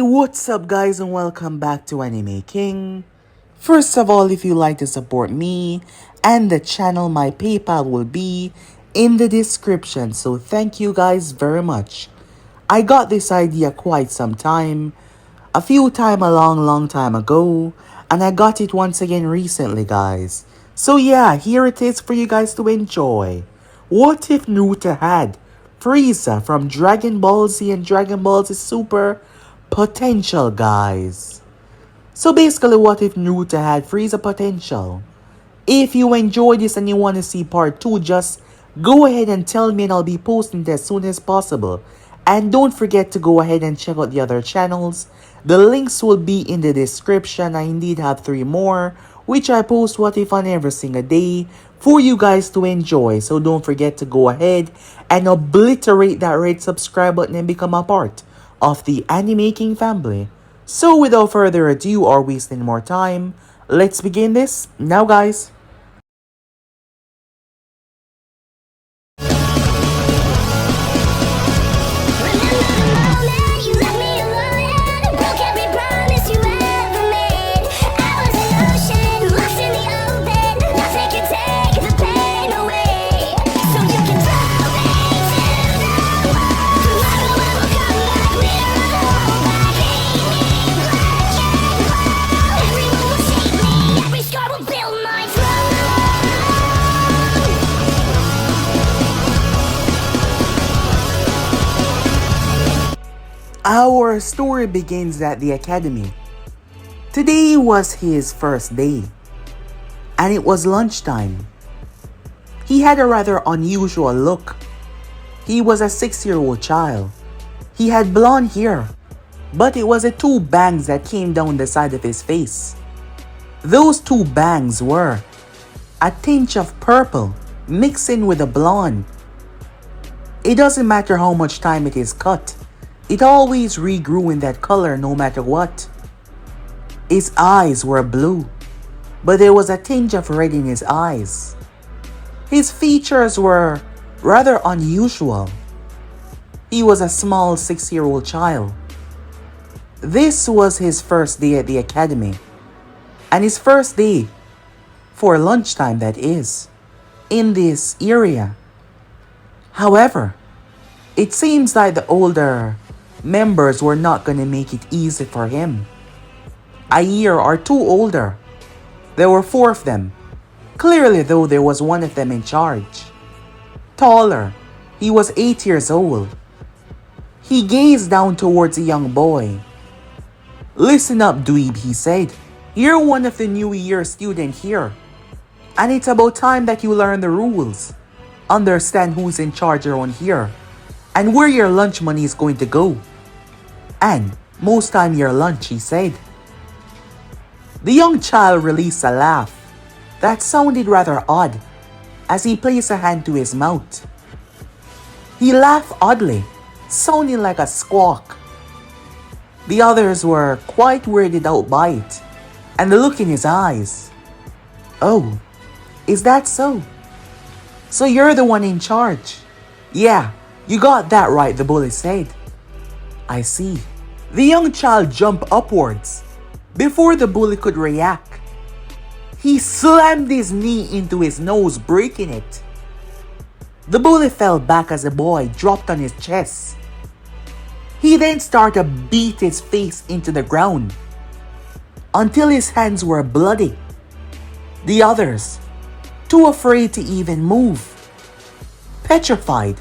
What's up guys and welcome back to Anime King. First of all, if you like to support me and the channel, my PayPal will be in the description. So thank you guys very much. I got this idea quite some time, a long time ago, and I got it once again recently guys. So yeah, here it is for you guys to enjoy. What if Naruto had Frieza from Dragon Ball Z and Dragon Ball Z Super potential, guys? So basically, what if Naruto had Frieza potential? If you enjoyed this and you want to see part 2, just go ahead and tell me and I'll be posting it as soon as possible. And don't forget to go ahead and check out the other channels. The links will be in the description. I indeed have 3 more, which I post what if on every single day for you guys to enjoy. So don't forget to go ahead and obliterate that red subscribe button and become a part of the Anime King family. So without further ado or wasting more time, let's begin this now guys. Our story begins at the academy. Today was his first day, and it was lunchtime. He had a rather unusual look. He was a 6-year-old child. He had blonde hair, but it was 2 bangs that came down the side of his face. Those 2 bangs were a tinge of purple mixing with a blonde. It doesn't matter how much time it is cut. It always regrew in that color no matter what. His eyes were blue, but there was a tinge of red in his eyes. His features were rather unusual. He was a small 6-year-old child. This was his first day at the academy, and his first day for lunchtime, that is, in this area. However, it seems like the older members were not going to make it easy for him. A year or 2 older. There were 4 of them. Clearly though, there was one of them in charge. Taller. He was 8 years old. He gazed down towards a young boy. "Listen up, dweeb," he said. "You're one of the new year student here. And it's about time that you learn the rules. Understand who's in charge around here. And where your lunch money is going to go. And most time your lunch," he said. The young child released a laugh that sounded rather odd as he placed a hand to his mouth. He laughed oddly, sounding like a squawk. The others were quite weirded out by it and the look in his eyes. "Oh, is that so? So you're the one in charge?" "Yeah, you got that right," the bully said. "I see." The young child jumped upwards. Before the bully could react, he slammed his knee into his nose, breaking it. The bully fell back as the boy dropped on his chest. He then started to beat his face into the ground until his hands were bloody. The others, too afraid to even move, petrified.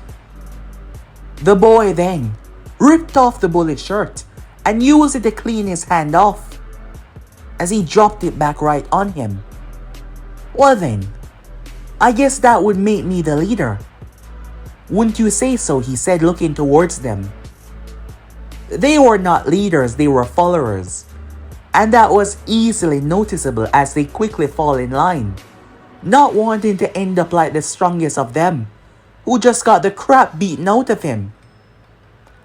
The boy then ripped off the bully's shirt and used it to clean his hand off as he dropped it back right on him. "Well then, I guess that would make me the leader. Wouldn't you say so?" he said, looking towards them. They were not leaders, they were followers. And that was easily noticeable as they quickly fall in line, not wanting to end up like the strongest of them, who just got the crap beaten out of him.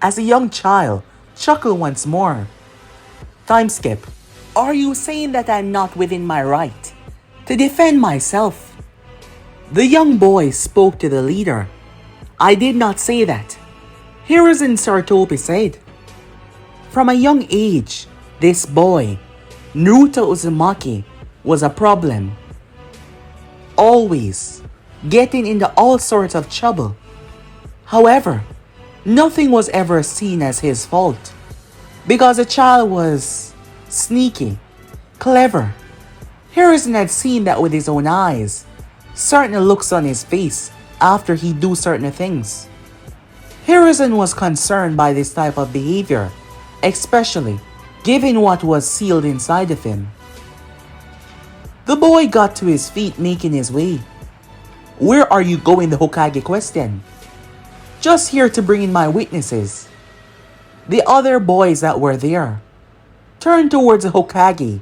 As a young child chuckled once more. Time skip. "Are you saying that I'm not within my right to defend myself?" The young boy spoke to the leader. "I did not say that." Hiruzen Sartopi said. From a young age, this boy, Naruto Uzumaki, was a problem. Always getting into all sorts of trouble. However, nothing was ever seen as his fault because the child was sneaky, clever. Harrison had seen that with his own eyes. Certain looks on his face after he'd do certain things. Harrison was concerned by this type of behavior, especially given what was sealed inside of him. The boy got to his feet, making his way. "Where are you going?" the Hokage questioned. "Just here to bring in my witnesses." The other boys that were there turned towards the Hokage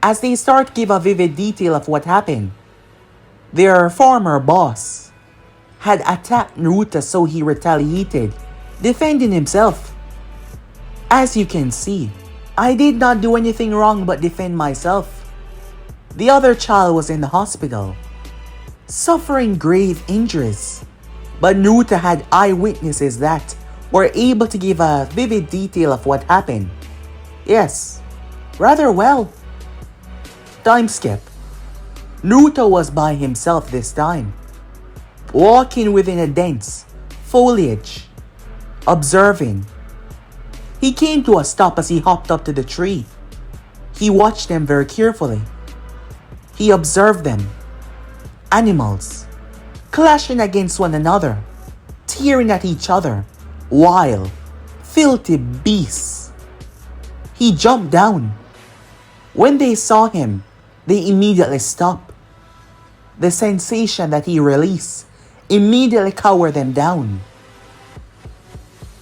as they start to give a vivid detail of what happened. Their former boss had attacked Naruto, so he retaliated, defending himself. "As you can see, I did not do anything wrong but defend myself." The other child was in the hospital, suffering grave injuries, but Naruto had eyewitnesses that were able to give a vivid detail of what happened. Yes, rather well. Time skip. Naruto was by himself this time, walking within a dense foliage, observing. He came to a stop as he hopped up to the tree. He watched them very carefully. He observed them. Animals, clashing against one another, tearing at each other, wild, filthy beasts. He jumped down. When they saw him, they immediately stopped. The sensation that he released immediately cowered them down.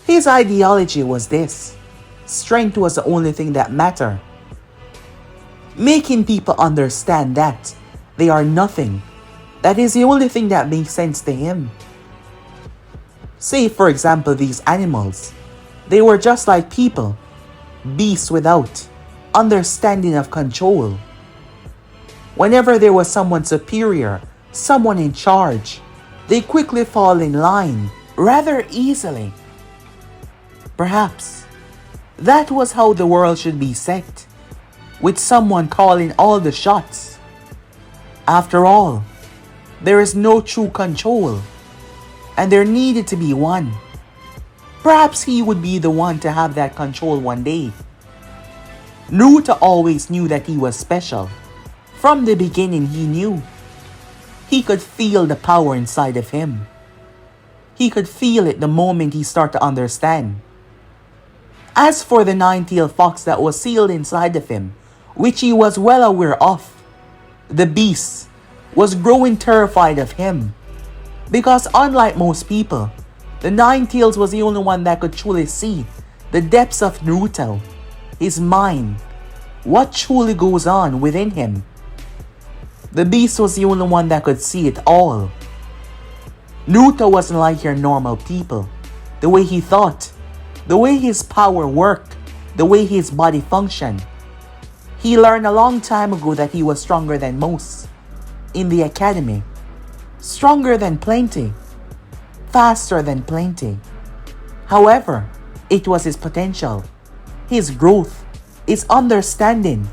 His ideology was this: strength was the only thing that mattered. Making people understand that they are nothing. That is the only thing that makes sense to him. Say, for example, these animals. They were just like people, beasts without understanding of control. Whenever there was someone superior, someone in charge, they quickly fall in line rather easily. Perhaps that was how the world should be set, with someone calling all the shots. After all, there is no true control, and there needed to be one. Perhaps he would be the one to have that control one day. Naruto always knew that he was special. From the beginning he knew. He could feel the power inside of him. He could feel it the moment he started to understand. As for the nine-tailed fox that was sealed inside of him, which he was well aware of, the beast was growing terrified of him. Because unlike most people, the Nine-Tails was the only one that could truly see the depths of Naruto, his mind, what truly goes on within him. The beast was the only one that could see it all. Naruto wasn't like your normal people. The way he thought, the way his power worked, the way his body functioned. He learned a long time ago that he was stronger than most in the academy. Stronger than plenty. Faster than plenty. However, it was his potential, his growth, his understanding.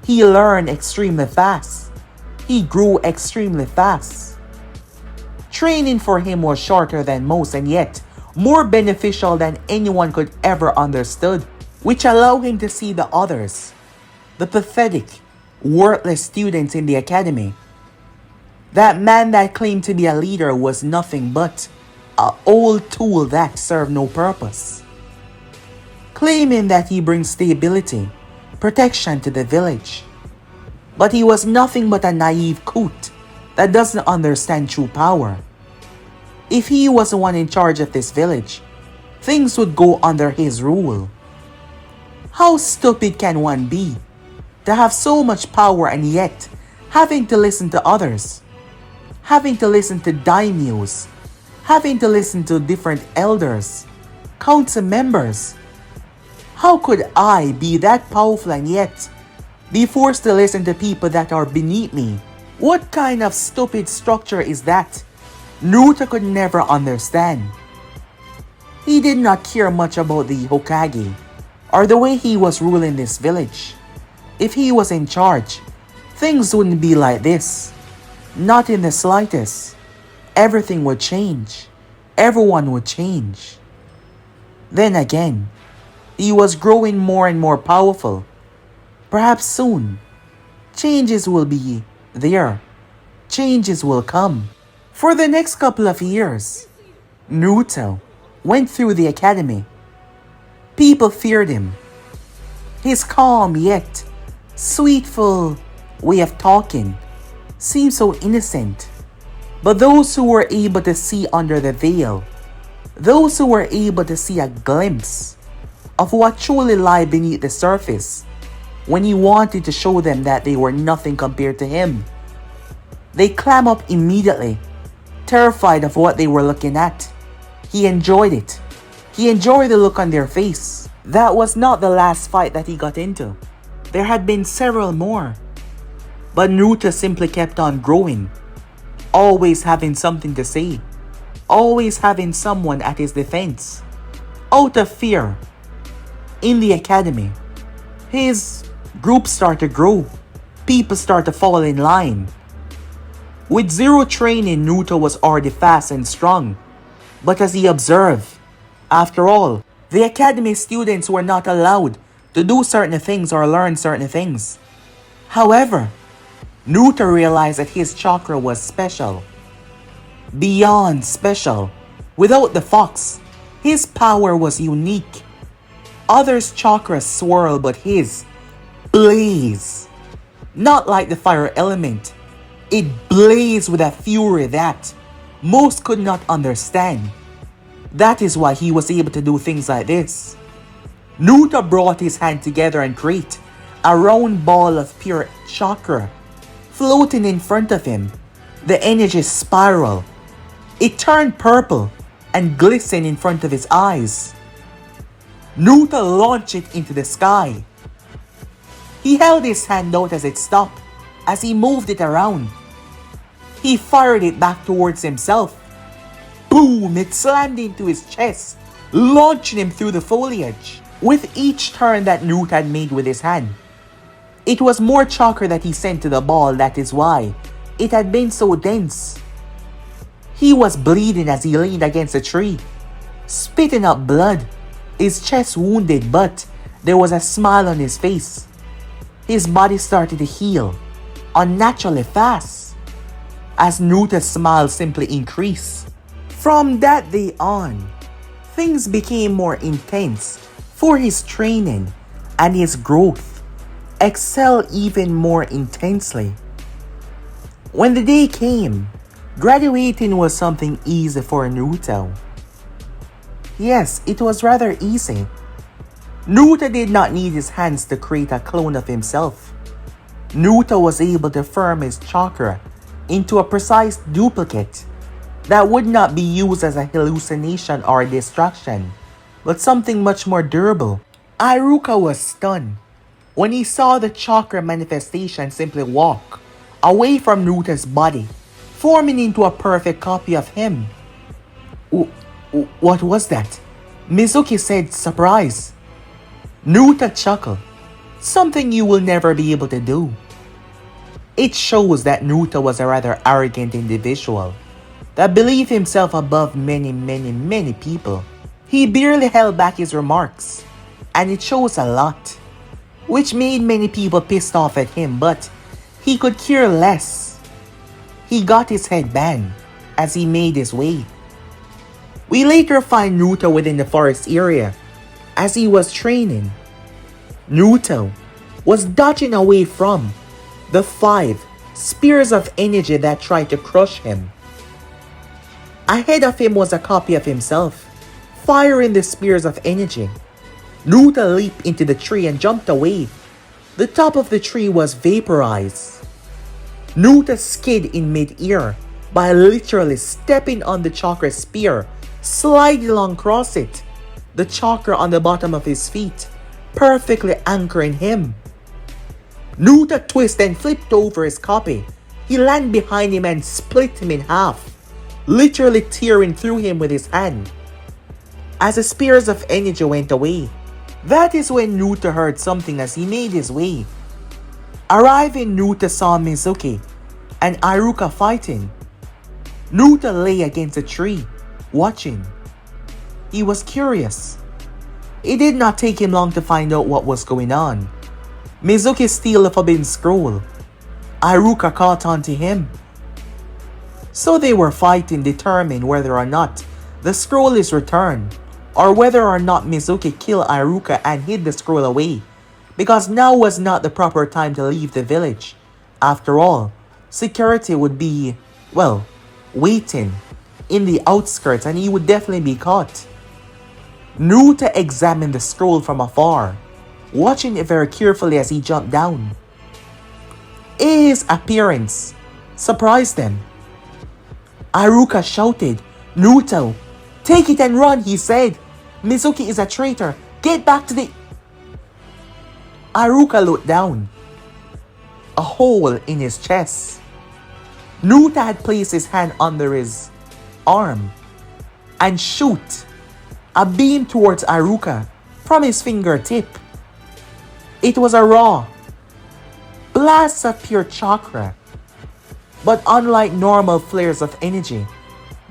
He learned extremely fast. He grew extremely fast. Training for him was shorter than most and yet more beneficial than anyone could ever understood, which allowed him to see the others, the pathetic, worthless students in the academy. That man that claimed to be a leader was nothing but an old tool that served no purpose. Claiming that he brings stability, protection to the village. But he was nothing but a naive coot that doesn't understand true power. If he was the one in charge of this village, things would go under his rule. How stupid can one be to have so much power and yet having to listen to others? Having to listen to daimyos, having to listen to different elders, council members. How could I be that powerful and yet be forced to listen to people that are beneath me? What kind of stupid structure is that? Naruto could never understand. He did not care much about the Hokage or the way he was ruling this village. If he was in charge, things wouldn't be like this. Not in the slightest. Everything would change. Everyone would change. Then again, he was growing more and more powerful. Perhaps soon, changes will be there. Changes will come. For the next couple of years, Naruto went through the academy. People feared him. His calm yet sweetful way of talking seemed so innocent. But those who were able to see under the veil, those who were able to see a glimpse of what truly lay beneath the surface, when he wanted to show them that they were nothing compared to him, they clammed up immediately, terrified of what they were looking at. He enjoyed it. He enjoyed the look on their face. That was not the last fight that he got into. There had been several more. But Naruto simply kept on growing, always having something to say, always having someone at his defense. Out of fear, in the academy, his group started to grow. People started to fall in line. With zero training, Naruto was already fast and strong. But as he observed, after all, the academy students were not allowed to do certain things or learn certain things. However, Naruto realized that his chakra was special. Beyond special. Without the fox, his power was unique. Others' chakras swirl, but his blaze. Not like the fire element. It blazed with a fury that most could not understand. That is why he was able to do things like this. Naruto brought his hand together and created a round ball of pure chakra floating in front of him. The energy spiral. It turned purple and glistened in front of his eyes. Naruto launched it into the sky. He held his hand out as it stopped, as he moved it around. He fired it back towards himself. Boom! It slammed into his chest, launching him through the foliage. With each turn that Naruto had made with his hand, it was more chakra that he sent to the ball. That is why it had been so dense. He was bleeding as he leaned against a tree, spitting up blood, his chest wounded, but there was a smile on his face. His body started to heal, unnaturally fast, as Naruto's smile simply increased. From that day on, things became more intense for his training, and his growth excelled even more intensely. When the day came, graduating was something easy for Naruto. Yes, it was rather easy. Naruto did not need his hands to create a clone of himself. Naruto was able to form his chakra into a precise duplicate that would not be used as a hallucination or a distraction, but something much more durable. Iruka was stunned when he saw the chakra manifestation simply walk away from Naruto's body, forming into a perfect copy of him. What was that? Mizuki said, surprised. Naruto chuckled. Something you will never be able to do. It shows that Naruto was a rather arrogant individual that believed himself above many people. He barely held back his remarks, and it shows a lot, which made many people pissed off at him, but he could care less. He got his head banged as he made his way. We later find Naruto within the forest area as he was training. Naruto was dodging away from the 5 spears of energy that tried to crush him. Ahead of him was a copy of himself, firing the spears of energy. Naruto leaped into the tree and jumped away. The top of the tree was vaporized. Naruto skid in mid-air by literally stepping on the chakra spear, sliding along across it, the chakra on the bottom of his feet, perfectly anchoring him. Naruto twisted and flipped over his copy. He landed behind him and split him in half, literally tearing through him with his hand. As the spears of energy went away, That is when Naruto heard something as he made his way. Arriving, Naruto saw Mizuki and Iruka fighting. Naruto lay against a tree, watching. He was curious. It did not take him long to find out what was going on. Mizuki stole the forbidden scroll. Iruka caught on to him. So they were fighting, determined whether or not the scroll is returned, or whether or not Mizuki killed Iruka and hid the scroll away, because now was not the proper time to leave the village. After all, security would be, well, waiting in the outskirts and he would definitely be caught. Naruto examined the scroll from afar, watching it very carefully as he jumped down. His appearance surprised them. Iruka shouted, "Naruto, take it and run," he said. "Mizuki is a traitor. Get back to the..." Iruka looked down. A hole in his chest. Naruto had placed his hand under his arm and shoot a beam towards Iruka from his fingertip. It was a raw blast of pure chakra. But unlike normal flares of energy,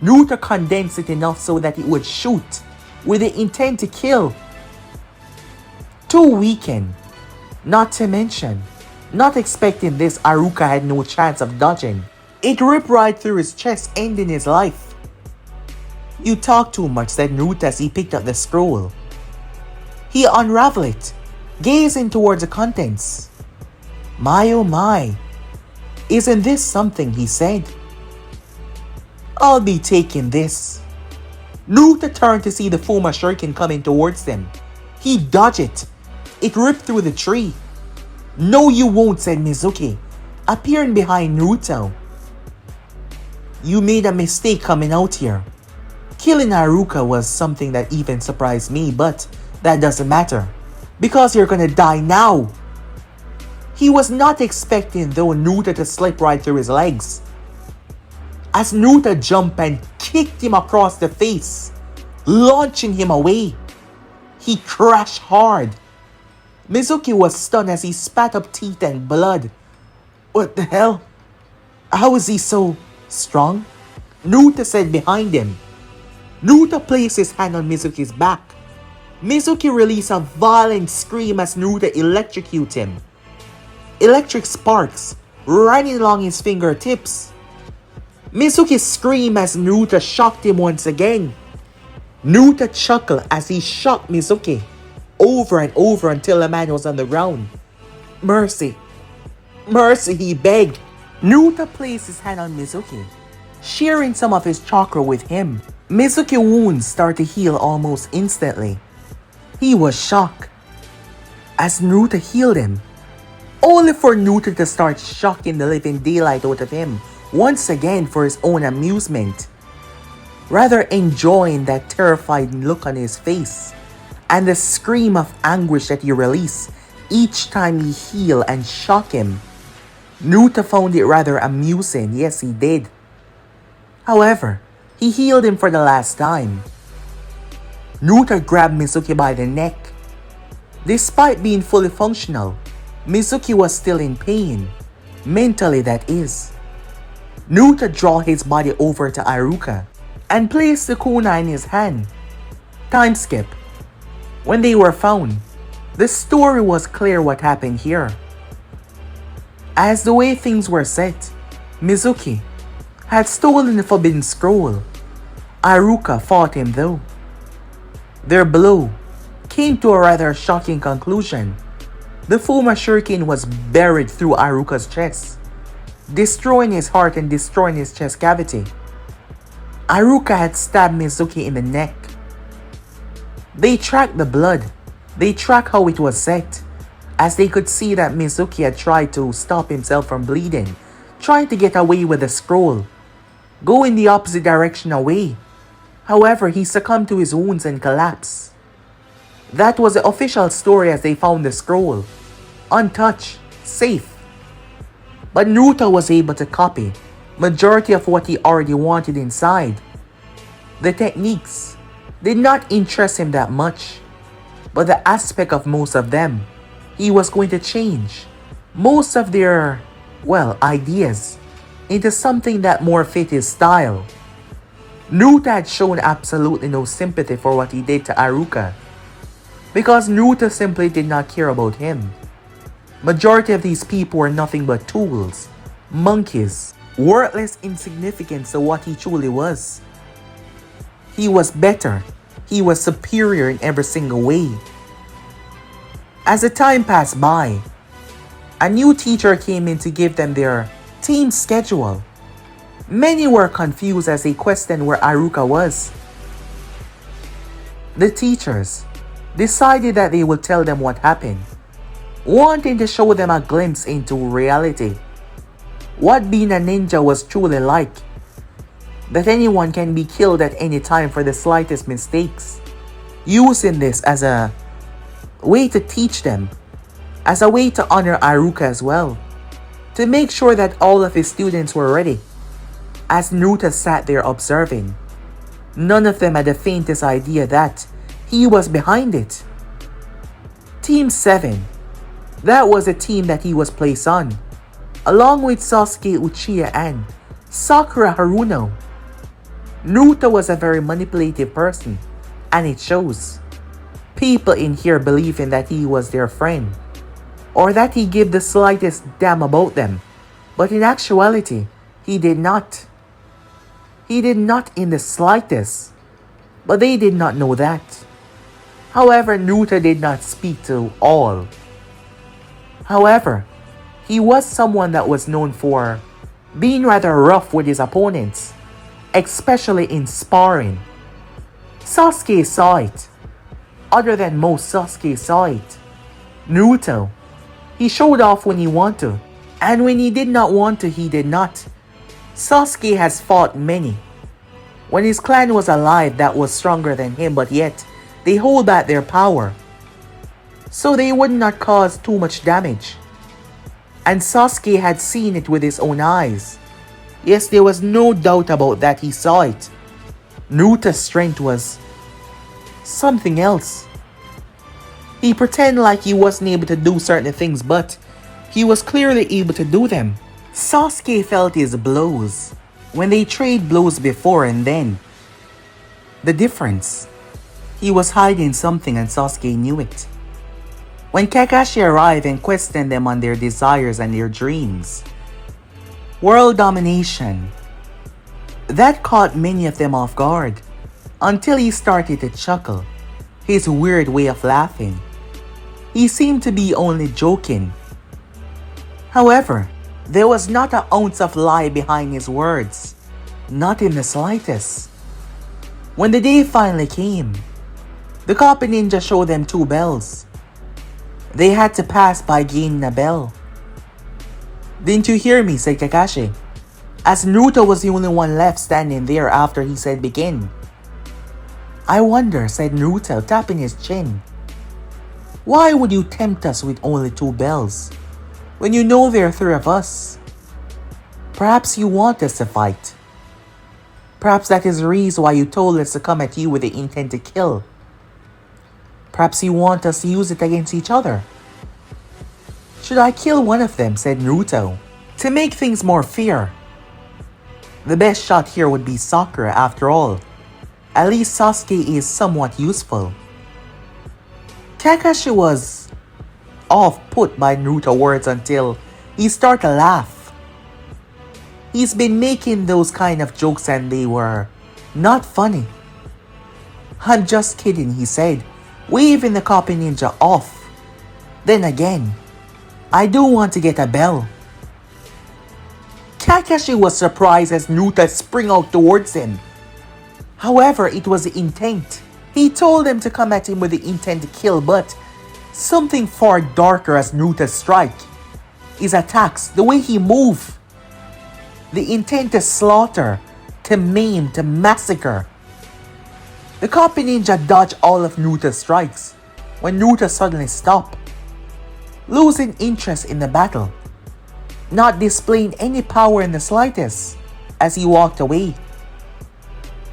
Naruto condensed it enough so that it would shoot with the intent to kill. Too weakened, not to mention, not expecting this, Iruka had no chance of dodging. It ripped right through his chest, ending his life. "You talk too much," said Naruto as he picked up the scroll. He unraveled it, gazing towards the contents. "My oh my, isn't this something?" he said. "I'll be taking this." Naruto turned to see the Fuma Shuriken coming towards them. He dodged it. It ripped through the tree. "No you won't," said Mizuki, appearing behind Naruto. "You made a mistake coming out here. Killing Iruka was something that even surprised me, but that doesn't matter, because you're gonna die now." He was not expecting though Naruto to slip right through his legs. As Naruto jumped and kicked him across the face, launching him away. He crashed hard. Mizuki was stunned as he spat up teeth and blood. "What the hell? How is he so strong?" Naruto said behind him. Naruto placed his hand on Mizuki's back. Mizuki released a violent scream as Naruto electrocuted him. Electric sparks running along his fingertips. Mizuki screamed as Naruto shocked him once again. Naruto chuckled as he shocked Mizuki over and over until the man was on the ground. "Mercy, mercy," he begged. Naruto placed his hand on Mizuki, sharing some of his chakra with him. Mizuki's wounds started to heal almost instantly. He was shocked as Naruto healed him, only for Naruto to start shocking the living daylight out of him once again for his own amusement, rather enjoying that terrified look on his face and the scream of anguish that he released each time he healed and shocked him. Naruto found it rather amusing, yes he did. However, he healed him for the last time. Naruto grabbed Mizuki by the neck. Despite being fully functional, Mizuki was still in pain, mentally that is. Naruto drew his body over to Iruka and placed the kunai in his hand. Time skip. When they were found, the story was clear what happened here. As the way things were set, Mizuki had stolen the forbidden scroll. Iruka fought him though. Their blow came to a rather shocking conclusion. The Fuma Shuriken was buried through Iruka's chest, destroying his heart and destroying his chest cavity. Iruka had stabbed Mizuki in the neck. They tracked the blood. They tracked how it was set, as they could see that Mizuki had tried to stop himself from bleeding, trying to get away with the scroll, go in the opposite direction away. However, he succumbed to his wounds and collapsed. That was the official story as they found the scroll, untouched, safe. But Naruto was able to copy majority of what he already wanted inside. The techniques did not interest him that much. but the aspect of most of them. He was going to change most of their, ideas into something that more fit his style. Naruto had shown absolutely no sympathy for what he did to Haruka, because Naruto simply did not care about him. Majority of these people were nothing but tools, monkeys, worthless insignificance to what he truly was. He was better. He was superior in every single way. As the time passed by, a new teacher came in to give them their team schedule. Many were confused as they questioned where Haruka was. The teachers decided that they would tell them what happened, wanting to show them a glimpse into reality. What being a ninja was truly like. That anyone can be killed at any time for the slightest mistakes. Using this as a way to teach them, as a way to honor Haruka as well, to make sure that all of his students were ready. As Naruto sat there observing, none of them had the faintest idea that he was behind it. Team 7, that was the team that he was placed on, along with Sasuke Uchiha and Sakura Haruno. Naruto was a very manipulative person, and it shows. People in here believing that he was their friend, or that he gave the slightest damn about them, but in actuality, he did not. He did not in the slightest, but they did not know that. However, Naruto did not speak to all. However, he was someone that was known for being rather rough with his opponents, especially in sparring. Sasuke saw it. Other than most, Sasuke saw it. Naruto, he showed off when he wanted to, and when he did not want to, he did not. Sasuke has fought many. When his clan was alive that was stronger than him, but yet they hold back their power, so they would not cause too much damage. And Sasuke had seen it with his own eyes. Yes, there was no doubt about that, he saw it. Naruto's strength was something else. He pretended like he wasn't able to do certain things, but he was clearly able to do them. Sasuke felt his blows when they traded blows before and then. The difference, he was hiding something and Sasuke knew it. When Kakashi arrived and questioned them on their desires and their dreams, world domination, that caught many of them off guard, until he started to chuckle, his weird way of laughing. He seemed to be only joking. However, there was not an ounce of lie behind his words, not in the slightest. When the day finally came, the copy ninja showed them 2 bells. They had to pass by gaining a bell. "Didn't you hear me?" said Kakashi, as Naruto was the only one left standing there after he said begin. "I wonder," said Naruto, tapping his chin. "Why would you tempt us with only 2 bells, when you know there are 3 of us? Perhaps you want us to fight. Perhaps that is the reason why you told us to come at you with the intent to kill. Perhaps you want us to use it against each other." "Should I kill one of them?" said Naruto, "to make things more fair? The best shot here would be Sakura after all. At least Sasuke is somewhat useful." Kakashi was off put by Naruto's words until he started to laugh. He's been making those kind of jokes and they were not funny. "I'm just kidding," he said, waving the copy ninja off. Then again, "I do want to get a bell." Kakashi was surprised as Naruto sprang out towards him. However, it was the intent. He told them to come at him with the intent to kill, but something far darker as Naruto's strike. His attacks, the way he moved. The intent to slaughter, to maim, to massacre. The copy ninja dodged all of Naruto's strikes when Naruto suddenly stopped, losing interest in the battle, not displaying any power in the slightest as he walked away.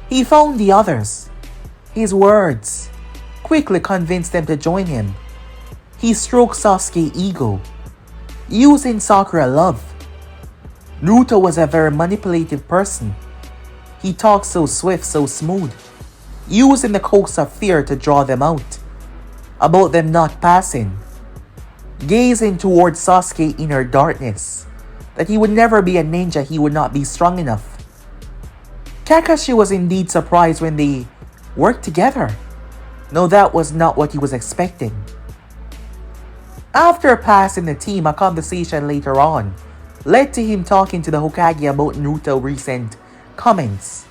He found the others. His words, quickly convinced them to join him. He stroked Sasuke's ego, using Sakura love. Naruto was a very manipulative person. He talked so swift, so smooth, using the coax of fear to draw them out, about them not passing, gazing towards Sasuke's inner darkness, that he would never be a ninja, he would not be strong enough. Kakashi was indeed surprised when they worked together. No, that was not what he was expecting. After passing the team, a conversation later on led to him talking to the Hokage about Naruto's recent comments.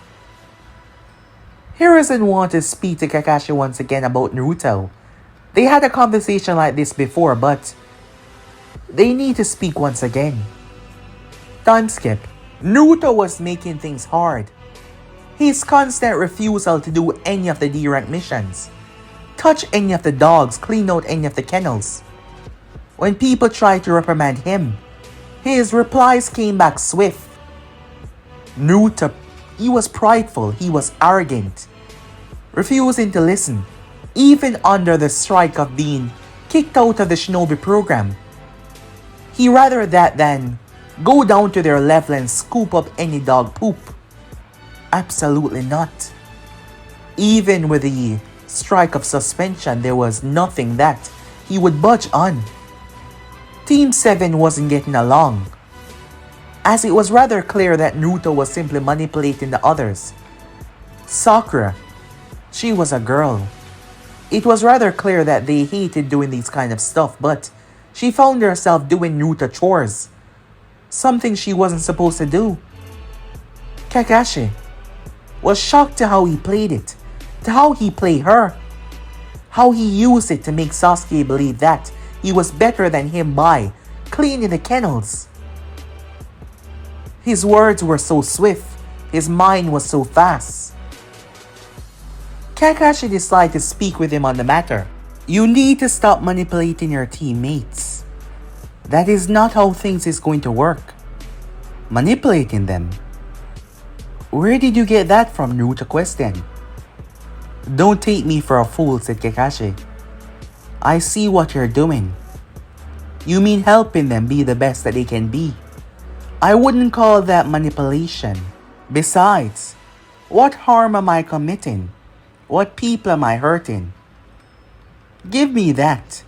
Hiruzen wanted to speak to Kakashi once again about Naruto. They had a conversation like this before, but they need to speak once again. Time skip. Naruto was making things hard. His constant refusal to do any of the D-rank missions, touch any of the dogs, clean out any of the kennels. When people tried to reprimand him, his replies came back swift. Naruto, he was prideful, he was arrogant, refusing to listen, even under the strike of being kicked out of the shinobi program. He rather that than go down to their level and scoop up any dog poop. Absolutely not. Even with the strike of suspension, there was nothing that he would budge on. Team 7 wasn't getting along, as it was rather clear that Naruto was simply manipulating the others. Sakura, she was a girl. It was rather clear that they hated doing these kind of stuff, but she found herself doing Naruto chores, something she wasn't supposed to do. Kakashi was shocked to how he played it, to how he played her, how he used it to make Sasuke believe that he was better than him by cleaning the kennels. His words were so swift, his mind was so fast. Kakashi decided to speak with him on the matter. You need to stop manipulating your teammates. That is not how things is going to work. Manipulating them. Where did you get that from, Naruto questioned. Don't take me for a fool, said Kakashi. I see what you're doing. You mean helping them be the best that they can be. I wouldn't call that manipulation. Besides, what harm am I committing? What people am I hurting? Give me that,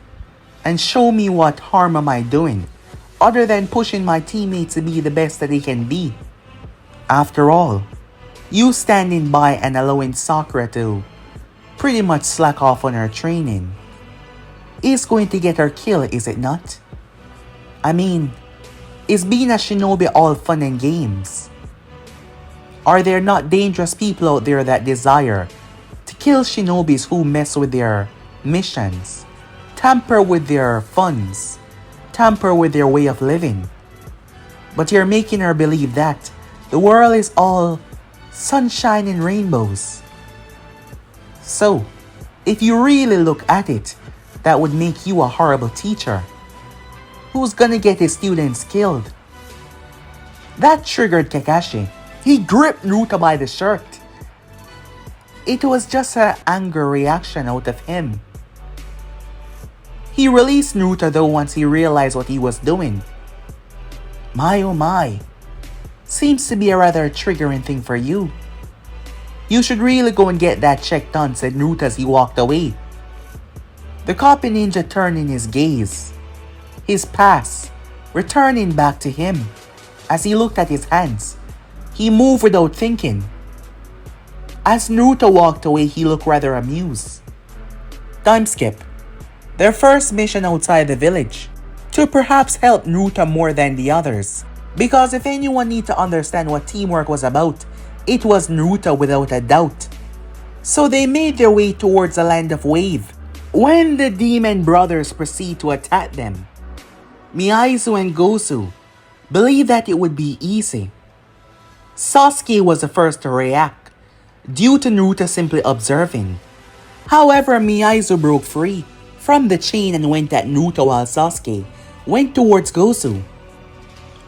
and show me what harm am I doing, other than pushing my teammates to be the best that they can be. After all, you standing by and allowing Sakura to pretty much slack off on her training is going to get her killed, is it not? I mean, is being a shinobi all fun and games? Are there not dangerous people out there that desire to kill shinobis who mess with their missions, tamper with their funds, tamper with their way of living? But you're making her believe that the world is all sunshine and rainbows. So, if you really look at it, that would make you a horrible teacher. Who's gonna get his students killed? That triggered Kakashi. He gripped Naruto by the shirt. It was just an anger reaction out of him. He released Naruto though once he realized what he was doing. My oh my. Seems to be a rather triggering thing for you. You should really go and get that checked on, said Naruto as he walked away. The copy ninja turned in his gaze, his past returning back to him. As he looked at his hands, he moved without thinking. As Naruto walked away, he looked rather amused. Time skip. Their first mission outside the village, to perhaps help Naruto more than the others. Because if anyone need to understand what teamwork was about, it was Naruto without a doubt. So they made their way towards the land of Wave. When the demon brothers proceed to attack them, Miyazu and Gosu believed that it would be easy. Sasuke was the first to react, due to Naruto simply observing. However, Miyazu broke free from the chain and went at Naruto while Sasuke went towards Gosu.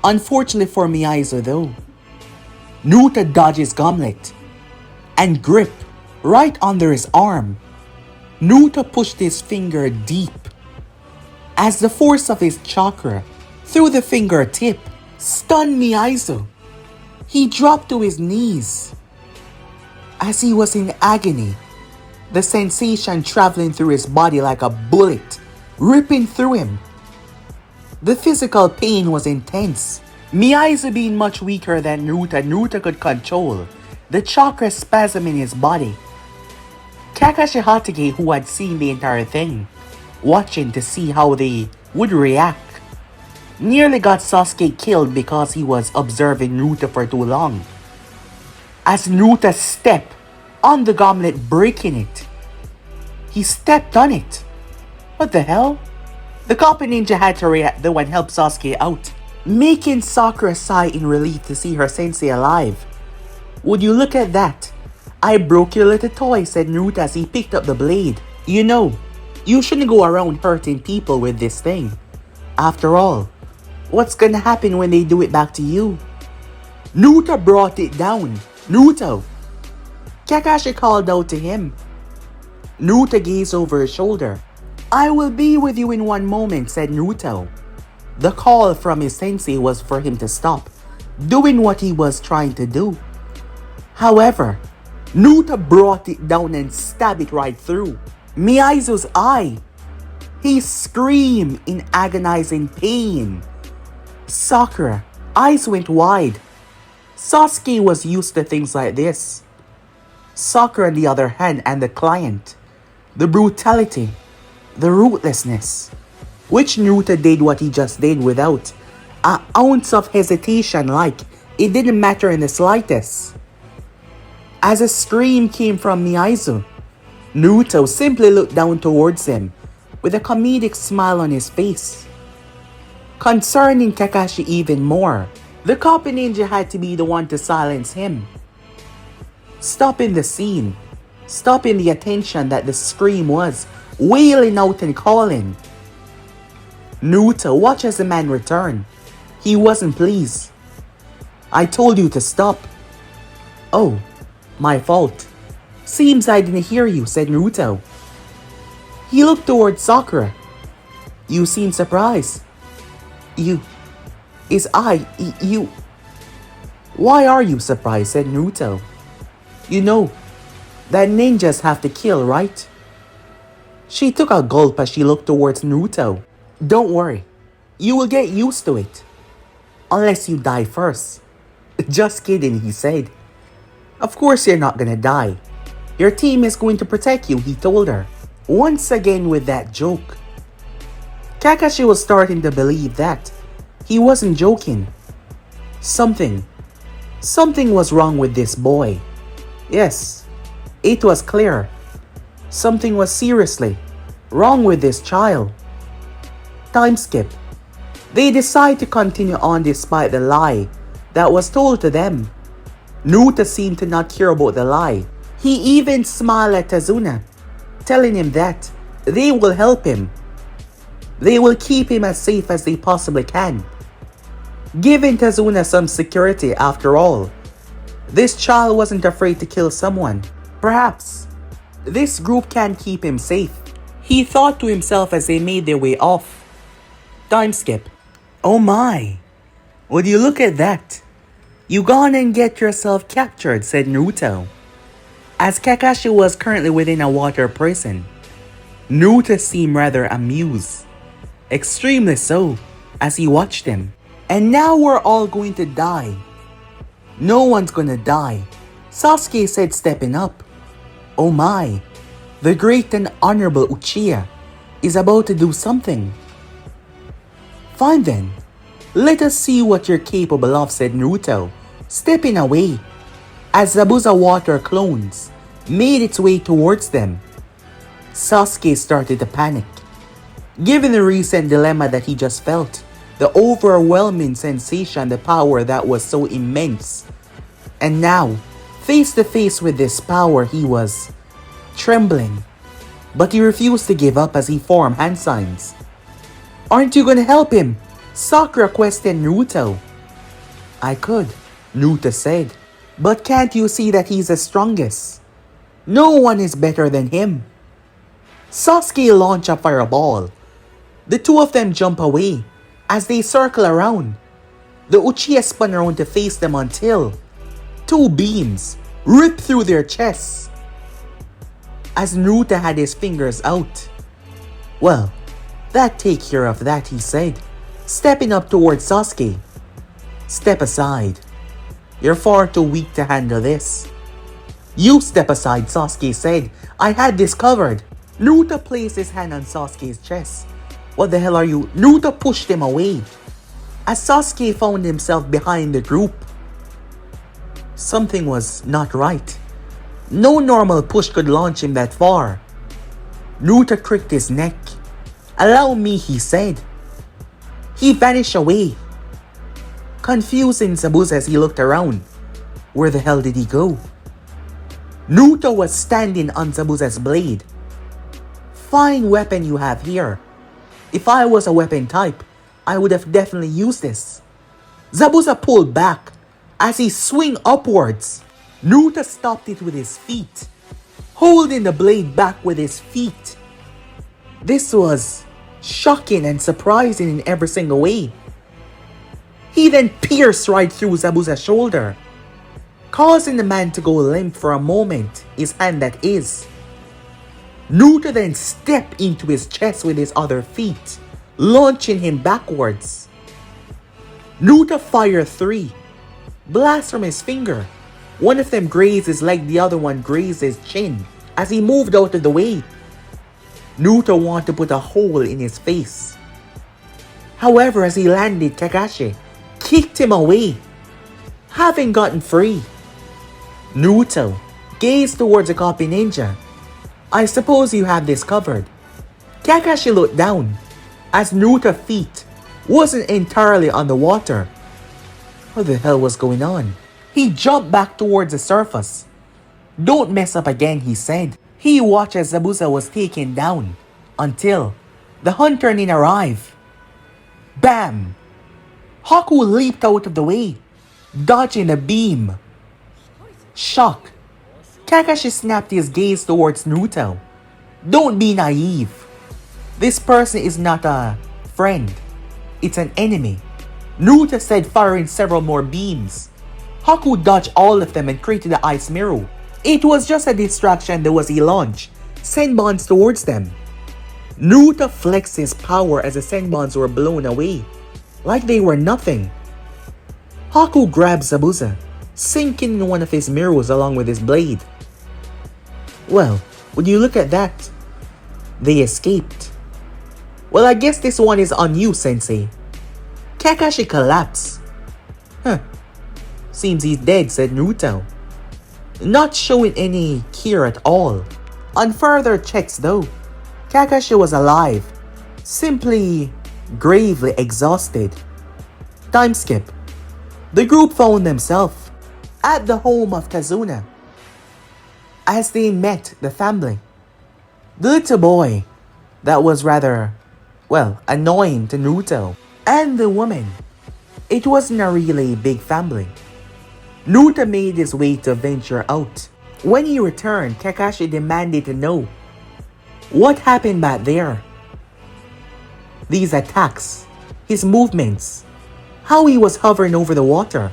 Unfortunately for Miyazu though, Naruto dodged his gauntlet and grip right under his arm. Naruto pushed his finger deep as the force of his chakra through the fingertip stunned Mizuki. He dropped to his knees as he was in agony, the sensation traveling through his body like a bullet, ripping through him. The physical pain was intense. Mizuki being much weaker than Naruto could control the chakra spasm in his body. Kakashi Hokage, who had seen the entire thing, watching to see how they would react, nearly got Sasuke killed because he was observing Naruto for too long. As Naruto stepped on the gauntlet, breaking it, he stepped on it. What the hell? The copy ninja had to react though and help Sasuke out, making Sakura sigh in relief to see her sensei alive. Would you look at that? I broke your little toy, said Naruto as he picked up the blade. You know, you shouldn't go around hurting people with this thing. After all, what's gonna happen when they do it back to you? Naruto brought it down. Naruto! Kakashi called out to him. Naruto gazed over his shoulder. I will be with you in one moment, said Naruto. The call from his sensei was for him to stop doing what he was trying to do. However, Naruto brought it down and stabbed it right through Mizuki's eye. He screamed in agonizing pain. Sakura eyes went wide. Sasuke was used to things like this. Sakura, on the other hand, and the client, the brutality, the ruthlessness, which Naruto did what he just did without an ounce of hesitation, like it didn't matter in the slightest. As a scream came from Mizuki, Naruto simply looked down towards him with a comedic smile on his face. Concerning Kakashi even more, the copy ninja had to be the one to silence him, stopping the scene, stopping the attention that the scream was, wailing out and calling. Naruto watched as the man returned. He wasn't pleased. I told you to stop. Oh, my fault. Seems I didn't hear you, said Naruto. He looked towards Sakura. You seem surprised. You... Why are you surprised, said Naruto. You know that ninjas have to kill, right? She took a gulp as she looked towards Naruto. Don't worry, you will get used to it. Unless you die first. Just kidding, he said. Of course you're not gonna die. Your team is going to protect you, he told her. Once again with that joke. Kakashi was starting to believe that he wasn't joking. Something was wrong with this boy. Yes, it was clear. Something was seriously wrong with this child. Time skip. They decide to continue on despite the lie that was told to them. Naruto seemed to not care about the lie. He even smiled at Tazuna, telling him that they will help him. They will keep him as safe as they possibly can, giving Tazuna some security after all. This child wasn't afraid to kill someone. Perhaps this group can keep him safe, he thought to himself as they made their way off. Time skip. Oh my, would you look at that? You gone and get yourself captured, said Naruto, as Kakashi was currently within a water prison. Naruto seemed rather amused, extremely so, as he watched him. And now we're all going to die. No one's gonna die, Sasuke said, stepping up. Oh my, the great and honorable Uchiha is about to do something. Fine then, let us see what you're capable of, said Naruto, stepping away, as Zabuza water clones made its way towards them. Sasuke started to panic, given the recent dilemma that he just felt, the overwhelming sensation, the power that was so immense. And now, face to face with this power, he was trembling, but he refused to give up as he formed hand signs. Aren't you gonna help him? Sakura questioned Naruto. I could, Naruto said, but can't you see that he's the strongest? No one is better than him. Sasuke launched a fireball. The two of them jump away. As they circle around, the Uchiha spun around to face them until two beams ripped through their chests. As Naruto had his fingers out. Well, that take care of that, he said, stepping up towards Sasuke. Step aside. You're far too weak to handle this. You step aside, Sasuke said. I had this covered. Naruto placed his hand on Sasuke's chest. What the hell are you? Naruto pushed him away. As Sasuke found himself behind the group. Something was not right. No normal push could launch him that far. Naruto cricked his neck. Allow me, he said. He vanished away. Confusing Zabuza as he looked around. Where the hell did he go? Naruto was standing on Zabuza's blade. Fine weapon you have here. If I was a weapon type, I would have definitely used this. Zabuza pulled back. As he swung upwards, Naruto stopped it with his feet, holding the blade back with his feet. This was shocking and surprising in every single way. He then pierced right through Zabuza's shoulder, causing the man to go limp for a moment, his hand that is. Naruto then stepped into his chest with his other feet, launching him backwards. Naruto fired 3 blasts from his finger. One of them grazed his leg, the other one grazed his chin. As he moved out of the way, Naruto wanted to put a hole in his face. However, as he landed, Kakashi kicked him away. Having gotten free, Naruto gazed towards the copy ninja. I suppose you have this covered. Kakashi looked down as Naruto's feet wasn't entirely on the water. What the hell was going on? He jumped back towards the surface. Don't mess up again, he said. He watched as Zabuza was taken down until the hunter nin arrived. Bam! Haku leaped out of the way, dodging a beam. Shock. Kakashi snapped his gaze towards Naruto. Don't be naive. This person is not a friend. It's an enemy. Naruto said, firing several more beams. Haku dodged all of them and created the ice mirror. It was just a distraction that was a launch. Senbons towards them. Naruto flexed his power as the Senbons were blown away, like they were nothing. Haku grabbed Zabuza, sinking in one of his mirrors along with his blade. Well, would you look at that? They escaped. Well, I guess this one is on you, Sensei. Kakashi collapsed. Seems he's dead, said Naruto, not showing any care at all. On further checks though, Kakashi was alive, simply gravely exhausted. Time skip. The group found themselves at the home of Kazuna. As they met the family, the little boy that was rather, well, annoying to Naruto, and the woman. It wasn't a really big family. Naruto made his way to venture out. When he returned, Kakashi demanded to know what happened back there. These attacks, his movements, how he was hovering over the water.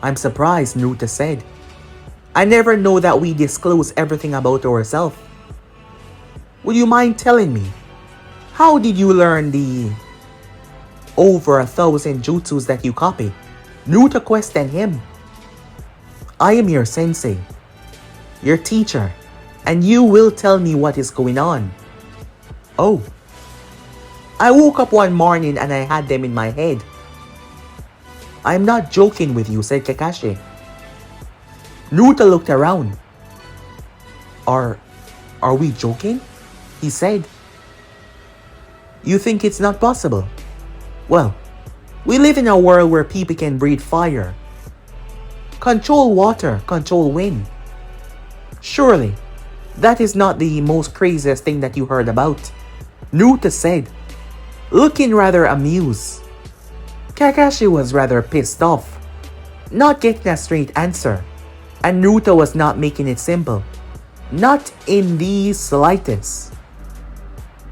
I'm surprised, Naruto said. I never know that we disclose everything about ourselves. Would you mind telling me, how did you learn the over 1,000 jutsus that you copy? Naruto questioned him. I am your sensei, your teacher, and you will tell me what is going on. Oh. I woke up one morning and I had them in my head. I'm not joking with you, said Kakashi. Naruto looked around. Are we joking? He said. You think it's not possible? Well, we live in a world where people can breathe fire, control water, control wind. Surely, that is not the most craziest thing that you heard about, Naruto said, looking rather amused. Kakashi was rather pissed off, not getting a straight answer, and Naruto was not making it simple. Not in the slightest.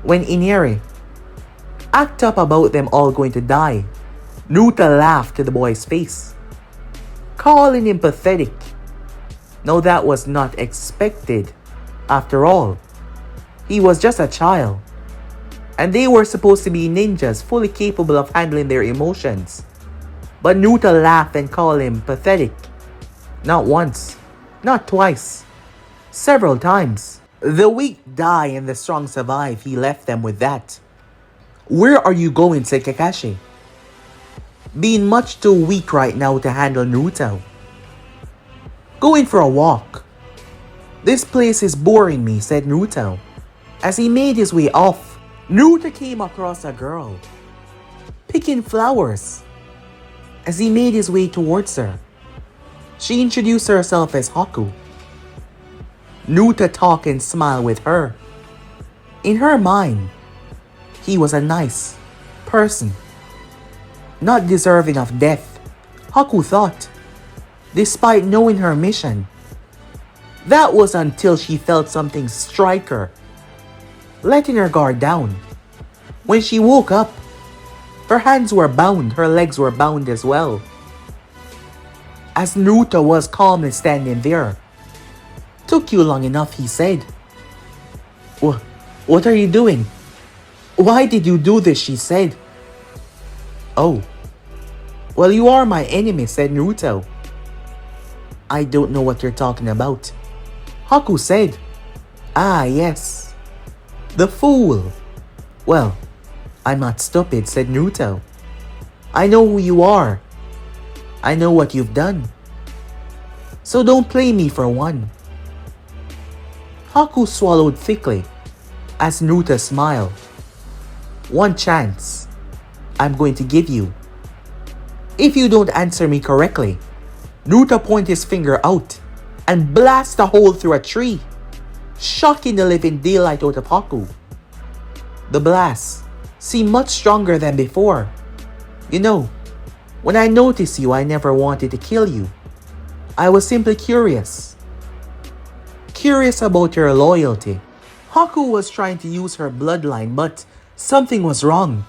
When Ineri act up about them all going to die, Naruto laughed to the boy's face, calling him pathetic. No, that was not expected. After all, he was just a child, and they were supposed to be ninjas fully capable of handling their emotions. But Naruto laughed and called him pathetic. Not once, not twice, several times. The weak die and the strong survive, he left them with that. Where are you going, said Kakashi, being much too weak right now to handle Naruto. Going for a walk. This place is boring me, said Naruto. As he made his way off, Naruto came across a girl picking flowers. As he made his way towards her, she introduced herself as Haku. Naruto talked and smiled with her. In her mind, he was a nice person, not deserving of death, Haku thought, despite knowing her mission. That was until she felt something strike her, letting her guard down. When she woke up, her hands were bound, her legs were bound as well. As Naruto was calmly standing there. Took you long enough, he said. What are you doing? Why did you do this, she said. Oh, well, you are my enemy, said Naruto. I don't know what you're talking about, Haku said. Ah, yes. The fool. Well, I'm not stupid, said Naruto. I know who you are. I know what you've done. So don't play me for one. Haku swallowed thickly as Naruto smiled. One chance I'm going to give you. If you don't answer me correctly, Naruto pointed his finger out and blast a hole through a tree, shocking the living daylight out of Haku. The blast seemed much stronger than before. You know, when I noticed you, I never wanted to kill you. I was simply curious. Curious about your loyalty. Haku was trying to use her bloodline, but something was wrong.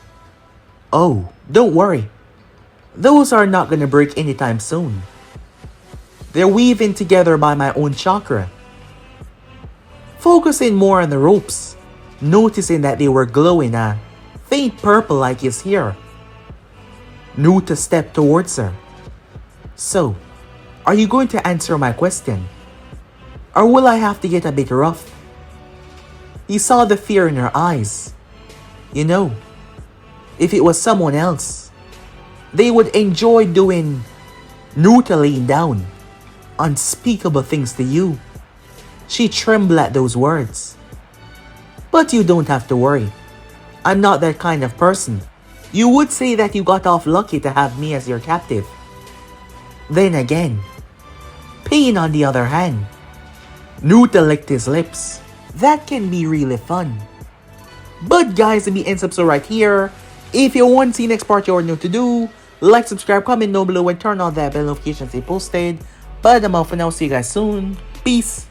Oh, don't worry. Those are not gonna break anytime soon. They're weaving together by my own chakra. Focusing more on the ropes, noticing that they were glowing a faint purple like his hair. Naruto stepped towards her. So, are you going to answer my question? Or will I have to get a bit rough? He saw the fear in her eyes. You know, if it was someone else, they would enjoy doing Naruto laying down unspeakable things to you. She trembled at those words. But you don't have to worry. I'm not that kind of person. You would say that you got off lucky to have me as your captive. Then again, Pain on the other hand, Naruto licked his lips. That can be really fun. But guys, let me end episode right here. If you want to see next part, you already know what to do. Like, subscribe, comment down below, and turn on that bell notifications they posted. But I'm out for now. See you guys soon. Peace.